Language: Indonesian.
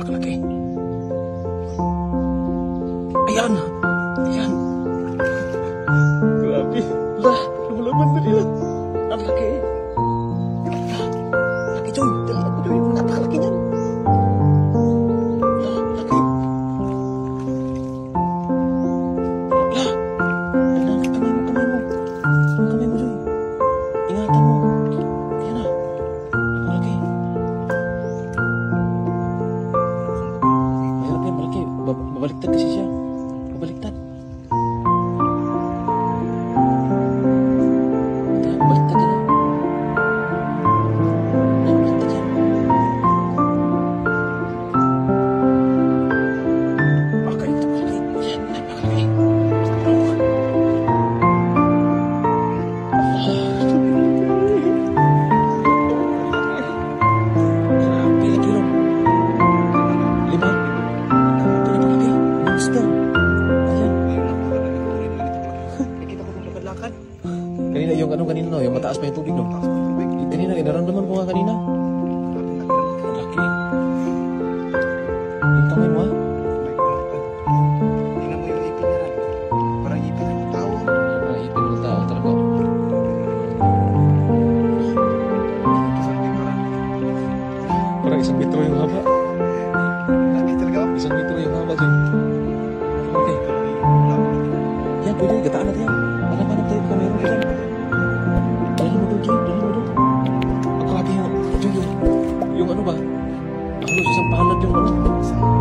napakalaki. Ayan. Ayan. Grabe. Lah, lumalaban na nila. Ang laki. Lah, laki Joy. Dali ako Joy. Napakalaki niyan. Lah, laki. Lah. Ayan, kamay mo, kamay mo. Ang kamay mo Joy. Ingatan mo. Ayan na. Malaki. Ayan na, malaki. Babaliktad kasi siya. Babaliktad. Babaliktad yan. Babaliktad yan. Bakit ito malaki? Yan, napakalaki. Grabe, laki lang. 5. Ito napalaki. Monster. Ayan. Nakita ko kung lakad-lakad. Kanina yung ano kanina no, yung mataas pa yung tubig no. Kanina inaramdaman ko nga kanina. Ang laki. Yung kamay mo ha? Tingnan mo yung ipin niya. Parang ipin ng tao. Ang ipin ng tao talaga. Parang 1 metro yung haba. Laki talaga. 1 metro yung haba Joy. Okay. Yan pwede, gataan natin yan. Hanap-hanap tayo kung meron ka dyan. Dalhin mo doon Joy, dalhin mo doon. Ang grabe yung, Joy yung ano ba? Halos isang palad yung ano.